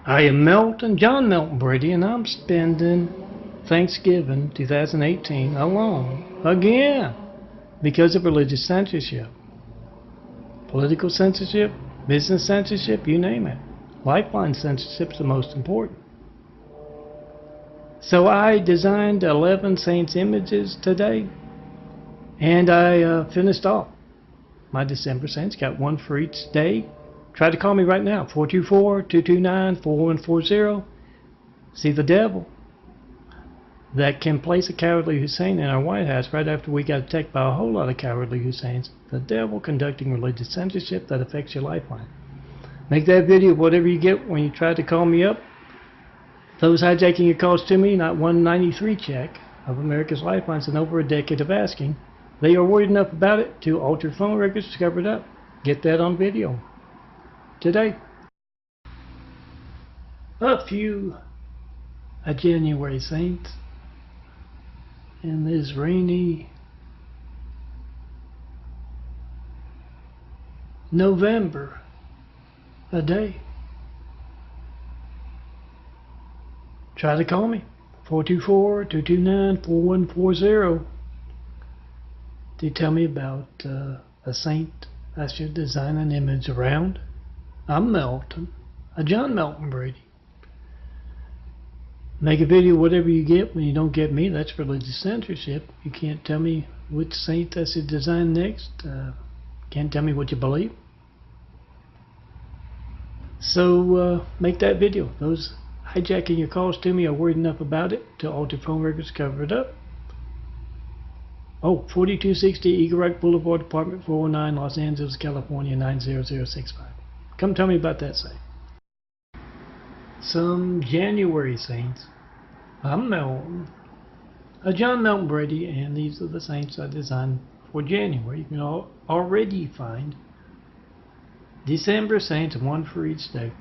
I am Melton, John Melton Brady, and I'm spending Thanksgiving 2018 alone again because of religious censorship. Political censorship, business censorship, you name it. Lifeline censorship is the most important. So I designed 11 saints' images today, and I finished off my December saints. Got one for each day. Try to call me right now, 424-229-4140. See the devil that can place a cowardly Hussein in our White House right after we got attacked by a whole lot of cowardly Husseins. The devil conducting religious censorship that affects your lifeline. Make that video whatever you get when you try to call me up. Those hijacking your calls to me, not 193 check of America's lifelines in over a decade of asking. They are worried enough about it to alter phone records to cover it up. Get that on video today. A few January saints in this rainy November a day. Try to call me, 424-229-4140, to tell me about a saint I should design an image around. I'm Melton, John Melton Brady. Make a video whatever you get when you don't get me. That's religious censorship. You can't tell me which saint I should design next. Can't tell me what you believe. So make that video. Those hijacking your calls to me are worried enough about it to alter phone records to cover it up. Oh, 4260 Eagle Rock Boulevard, Apartment 409, Los Angeles, California, 90065. Come tell me about that saint. Some January saints. I'm Melton, John Melton Brady, and these are the saints I designed for January. You can already find December saints, one for each day,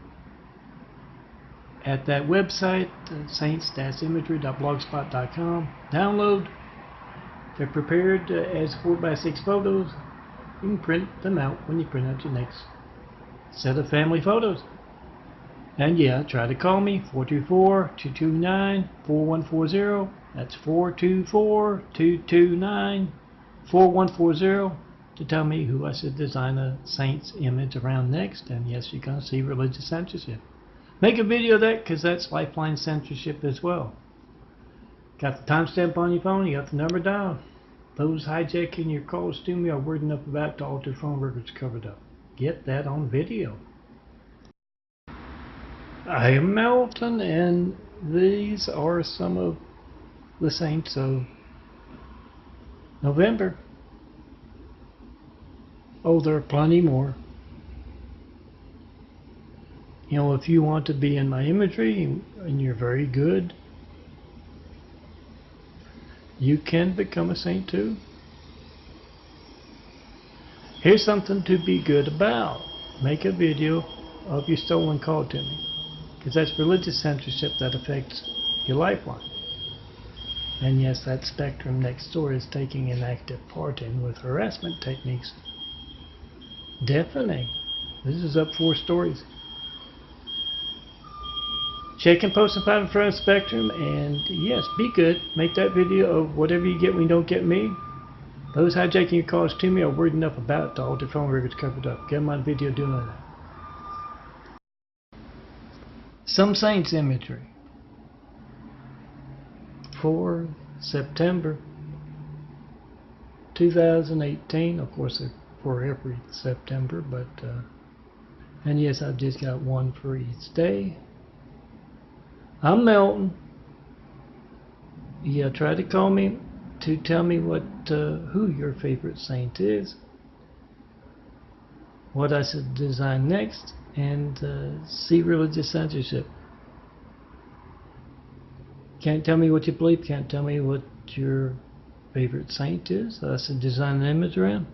at that website, saints-imagery.blogspot.com. Download. They're prepared as 4x6 photos. You can print them out when you print out your next set of family photos. And yeah, try to call me, 424-229-4140. That's 424-229-4140 to tell me who I should design a saint's image around next. And yes, you're going to see religious censorship. Make a video of that, because that's lifeline censorship as well. Got the timestamp on your phone, you got the number down. Those hijacking your calls to me are worried enough about to alter phone records covered up. Get that on video. I am Melton, and these are some of the saints of November. Oh, there are plenty more. You know, if you want to be in my imagery and you're very good, you can become a saint too. Here's something to be good about. Make a video of your stolen call to me, because that's religious censorship that affects your lifeline. And yes, that spectrum next door is taking an active part in with harassment techniques. Deafening. This is up 4 stories. Check and post and find in front of Spectrum, and yes, be good. Make that video of whatever you get when you don't get me. Those hijacking your calls to me are worried enough about it to alter phone records covered up. Get my video doing that. Some saints imagery for September 2018. Of course, they're for every September, but and yes, I've just got one for each day. I'm Melton. Yeah, try to call me to tell me what who your favorite saint is, what I should design next, and see religious censorship. Can't tell me what you believe, can't tell me what your favorite saint is that I should design an image around.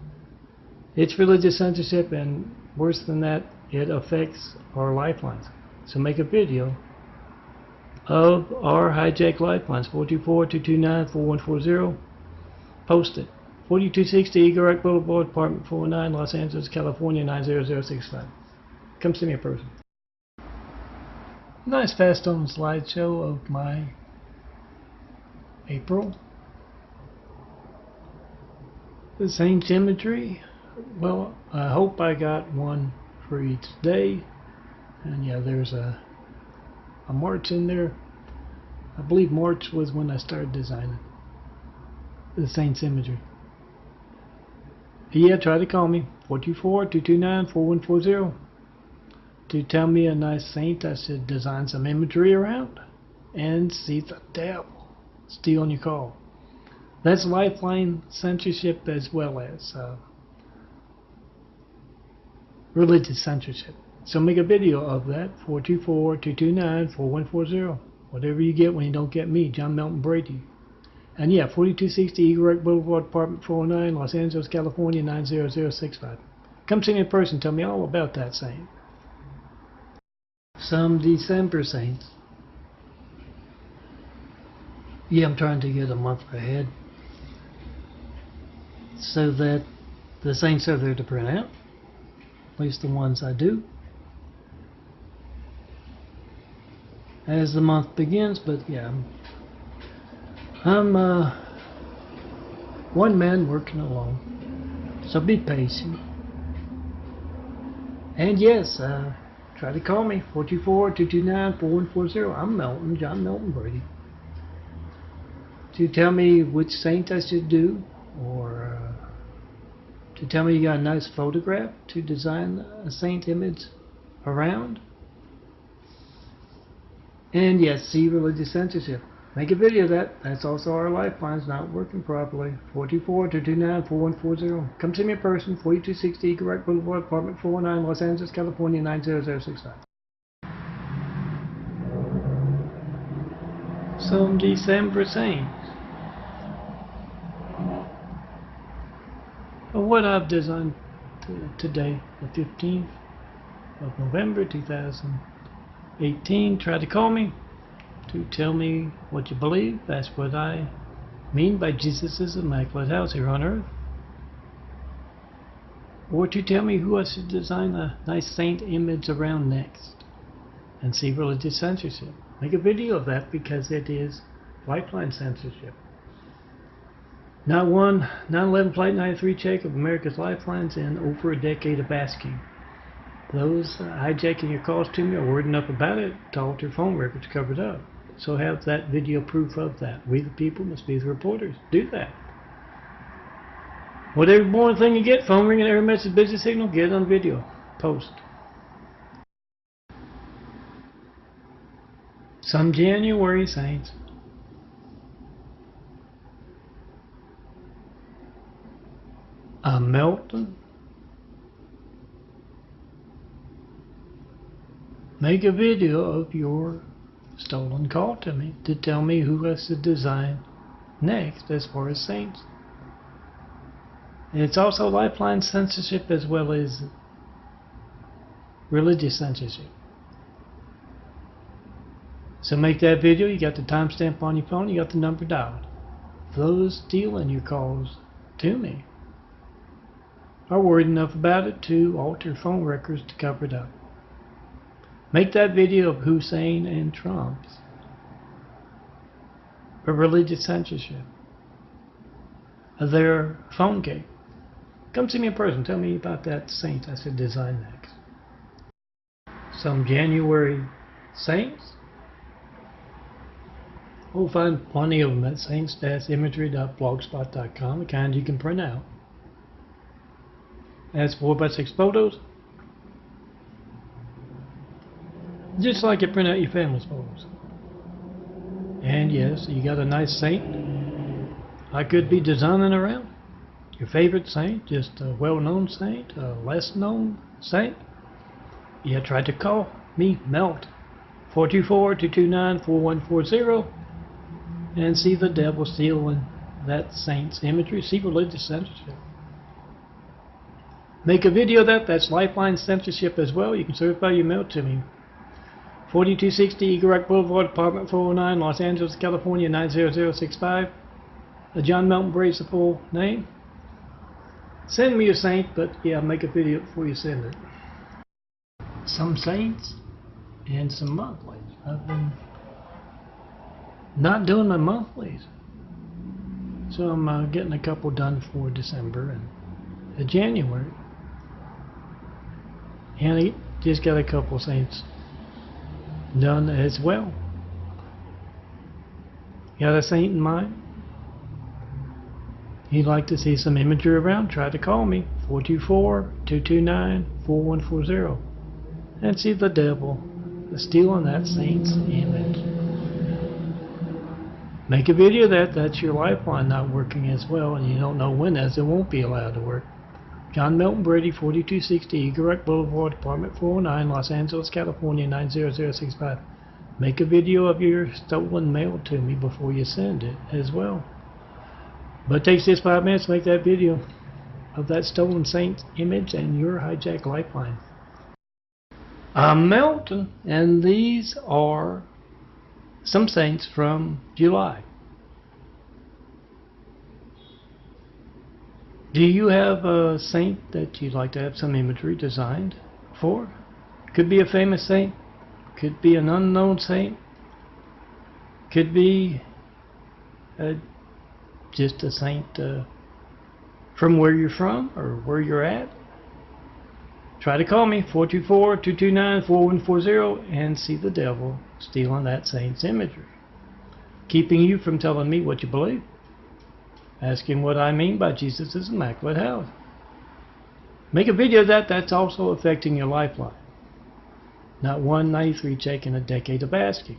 It's religious censorship, and worse than that, it affects our lifelines. So make a video of our hijacked lifelines, 424-229-4140. Post it. 4260 Eagle Rock Boulevard, Apartment 409, Los Angeles, California, 90065. Come see me in person. Nice fast on slideshow of my April. The saints imagery. Well, I hope I got one for each day. And yeah, there's a March in there. I believe March was when I started designing the saints imagery. Yeah, try to call me 424-229-4140 to tell me a nice saint I should design some imagery around and see the devil stealing your call. That's lifeline censorship as well as religious censorship. So make a video of that, 424-229-4140. Whatever you get when you don't get me, John Melton Brady. And yeah, 4260 Eagle Rock Boulevard, Apartment 409, Los Angeles, California, 90065. Come see me in person, tell me all about that saint. Some December saints. Yeah, I'm trying to get a month ahead so that the saints are there to print out, at least the ones I do, as the month begins. But yeah, I'm one man working alone, so be patient. And yes, try to call me, 424-229-4140. I'm Melton, John Melton Brady, to tell me which saint I should do, or to tell me you got a nice photograph to design a saint image around. And yes, see religious censorship. Make a video of that. That's also our lifeline's not working properly. 424-229-4140. Come see me in person, 4260 Eagle Rock Boulevard, Apartment 409, Los Angeles, California, 90065. Some December saints. What I've designed today, the 15th of November 2018. Try to call me to tell me what you believe. That's what I mean by Jesus' immaculate house here on earth. Or to tell me who I should design a nice saint image around next and see religious censorship. Make a video of that because it is lifeline censorship. Not one 9/11 Flight 93 check of America's lifelines in over a decade of asking. Those hijacking your calls to me are word enough about it to alter phone records covered up. So have that video proof of that. We the people must be the reporters. Do that. Whatever boring thing you get, phone ringing, error message, busy signal, get it on video. Post. Some January saints. Melton. Make a video of your stolen call to me to tell me who has to design next as far as saints. And it's also lifeline censorship as well as religious censorship. So make that video. You got the timestamp on your phone, you got the number dialed. Those stealing your calls to me are worried enough about it to alter phone records to cover it up. Make that video of Hussein and Trump's for religious censorship of their phone game. Come see me in person. Tell me about that saint I should design next. Some January saints. We'll find plenty of them at saints-imagery.blogspot.com, the kind you can print out. That's 4x6 photos. Just like you print out your family's photos. And yes, you got a nice saint I could be designing around. Your favorite saint, just a well-known saint, a less-known saint. You try to call me, Melt, 424-229-4140, and see the devil stealing that saint's imagery. See religious censorship. Make a video of that. That's lifeline censorship as well. You can certify your mail to me. 4260 Eagle Rock Boulevard, Apartment 409, Los Angeles, California, 90065. John Melton Brady's the full name. Send me a saint, but yeah, make a video before you send it. Some saints and some monthlies. I've been not doing my monthlies, so I'm getting a couple done for December and January. And I just got a couple saints done as well. Got a saint in mind? You'd like to see some imagery around? Try to call me, 424-229-4140, and see the devil stealing that saint's image. Make a video of that. That's your lifeline not working as well, and you don't know when, as it won't be allowed to work. John Melton Brady, 4260 Eagle Rock Boulevard, Apartment 409, Los Angeles, California, 90065. Make a video of your stolen mail to me before you send it as well. But it takes just 5 minutes to make that video of that stolen saint image and your hijacked lifeline. I'm Melton, and these are some saints from July. Do you have a saint that you'd like to have some imagery designed for? Could be a famous saint, could be an unknown saint, could be just a saint from where you're from or where you're at. Try to call me, 424-229-4140, and see the devil stealing that saint's imagery, keeping you from telling me what you believe. Asking what I mean by Jesus' Immaculate House. Make a video of that. That's also affecting your lifeline. Not 193 check in a decade of asking.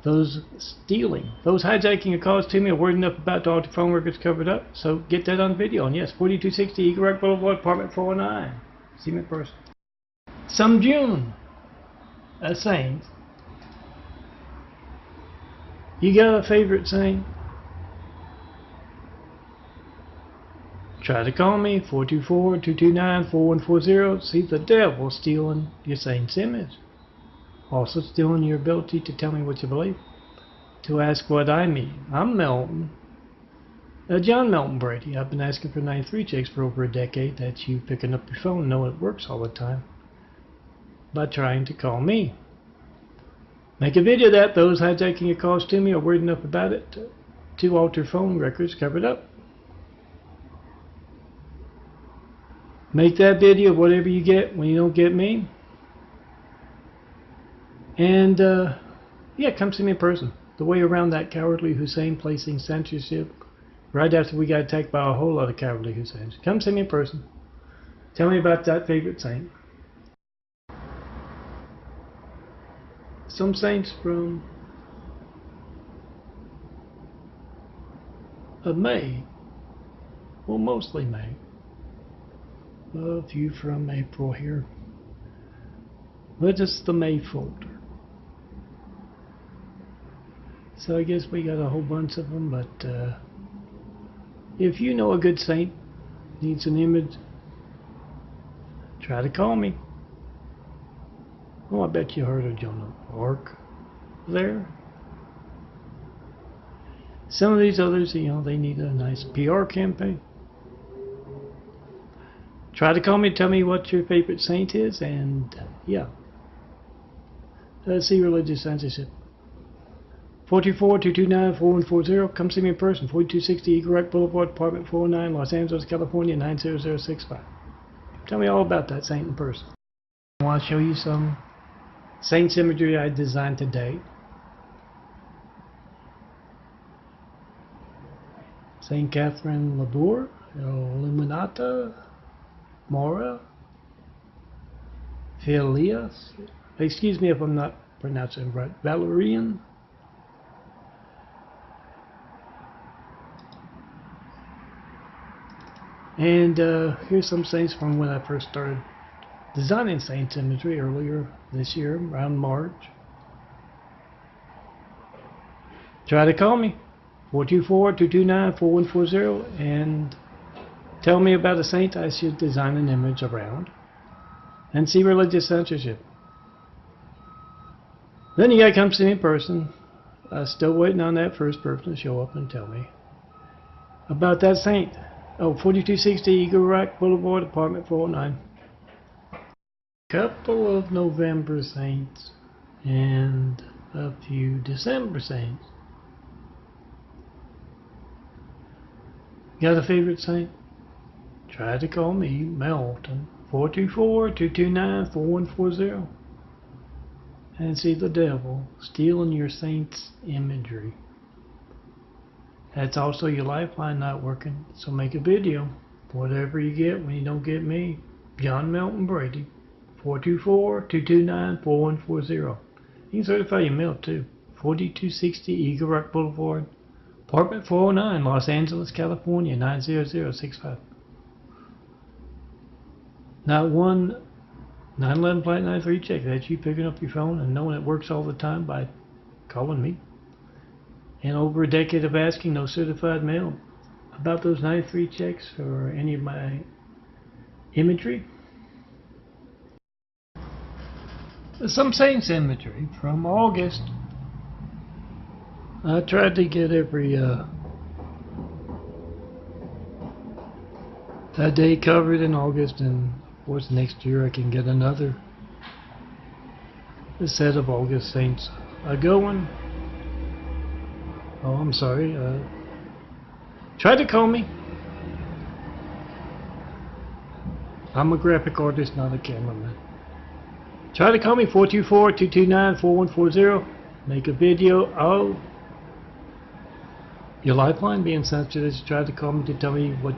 Those stealing, those hijacking your calls to me are word enough about all your phone records covered up. So get that on video. And yes, 4260 Eagle Rock Boulevard, Apartment 409. See me in person. Some June. A saint. You got a favorite saint? Try to call me, 424-229-4140. See the devil stealing your saint's image. Also stealing your ability to tell me what you believe. To ask what I mean. I'm Melton. John Melton Brady. I've been asking for 93 checks for over a decade. That's you picking up your phone and knowing it works all the time by trying to call me. Make a video of that. Those hijacking your calls to me are weird enough about it to alter phone records covered up. Make that video of whatever you get when you don't get me. And, yeah, come see me in person. The way around that cowardly Hussein placing censorship right after we got attacked by a whole lot of cowardly Husseins. Come see me in person. Tell me about that favorite saint. Some saints from May. Well, mostly May. A few from April here. But it's the May folder. So I guess we got a whole bunch of them, but if you know a good saint needs an image, try to call me. Oh, I bet you heard of Joan of Arc there. Some of these others, you know, they need a nice PR campaign. Try to call me, tell me what your favorite saint is, and yeah. See religious censorship. 424-229-4140. Come see me in person. 4260 Eagle Rock Boulevard, Apartment 409, Los Angeles, California, 90065. Tell me all about that saint in person. I want to show you some saints imagery I designed today. Saint Catherine Labour, Illuminata, Mora, Phileas, excuse me if I'm not pronouncing it right, Valerian, and here's some saints from when I first started designing saints imagery earlier this year, around March. Try to call me, 424-229-4140, and tell me about a saint I should design an image around, and see religious censorship. Then you gotta come see me in person. Still waiting on that first person to show up and tell me about that saint. Oh, 4260 Eagle Rock Boulevard, Apartment 409. couple of November saints and a few December saints. Got a favorite saint? Try to call me, Melton, 424-229-4140, and see the devil stealing your saint's imagery. That's also your lifeline not working, so make a video. Whatever you get when you don't get me, John Melton Brady, 424-229-4140. You can certify your mail too. 4260 Eagle Rock Boulevard, Apartment 409, Los Angeles, California, 90065. Not one 911 Flight 93 check. That's you picking up your phone and knowing it works all the time by calling me. And over a decade of asking, no certified mail about those 93 checks or any of my imagery. Some saints imagery from August. I tried to get every that day covered in August, and of course next year I can get another set of August saints going. Oh, I'm sorry. Try to call me. I'm a graphic artist, not a cameraman. Try to call me, 424-229-4140. Make a video. Oh, your lifeline being sensitive. Try to call me to tell me what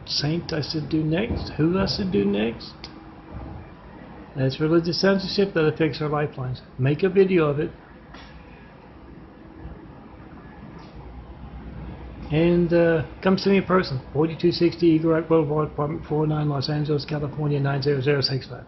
saint I should do next, who I should do next. That's religious censorship that affects our lifelines. Make a video of it. And come see me in person, 4260 Eagle Rock Boulevard, Apartment 409, Los Angeles, California, 90065.